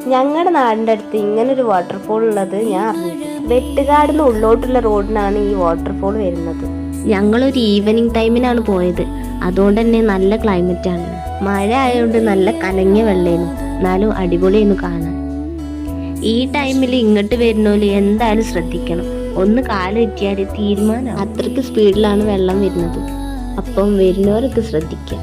ഞങ്ങളുടെ നാടിൻ്റെ അടുത്ത് ഇങ്ങനൊരു വാട്ടർഫോൾ ഉള്ളത് ഞാൻ അറിഞ്ഞു. വെട്ടുകാടിന് ഉള്ളോട്ടുള്ള റോഡിനാണ് ഈ വാട്ടർഫോൾ വരുന്നത്. ഞങ്ങളൊരു ഈവനിങ് ടൈമിനാണ് പോയത്. അതുകൊണ്ട് തന്നെ നല്ല ക്ലൈമറ്റ് ആണ്. മഴ ആയതുകൊണ്ട് നല്ല കലങ്ങിയ വെള്ളേനു, എന്നാലും അടിപൊളിയായിരുന്നു കാണാൻ. ഈ ടൈമിൽ ഇങ്ങോട്ട് വരുന്നോല് എന്തായാലും ശ്രദ്ധിക്കണം. ഒന്ന് കാല് തെറ്റിയാൽ തീരുമാനം. അത്രയ്ക്ക് സ്പീഡിലാണ് വെള്ളം വരുന്നത്. അപ്പം വരുന്നവരൊക്കെ ശ്രദ്ധിക്കുക.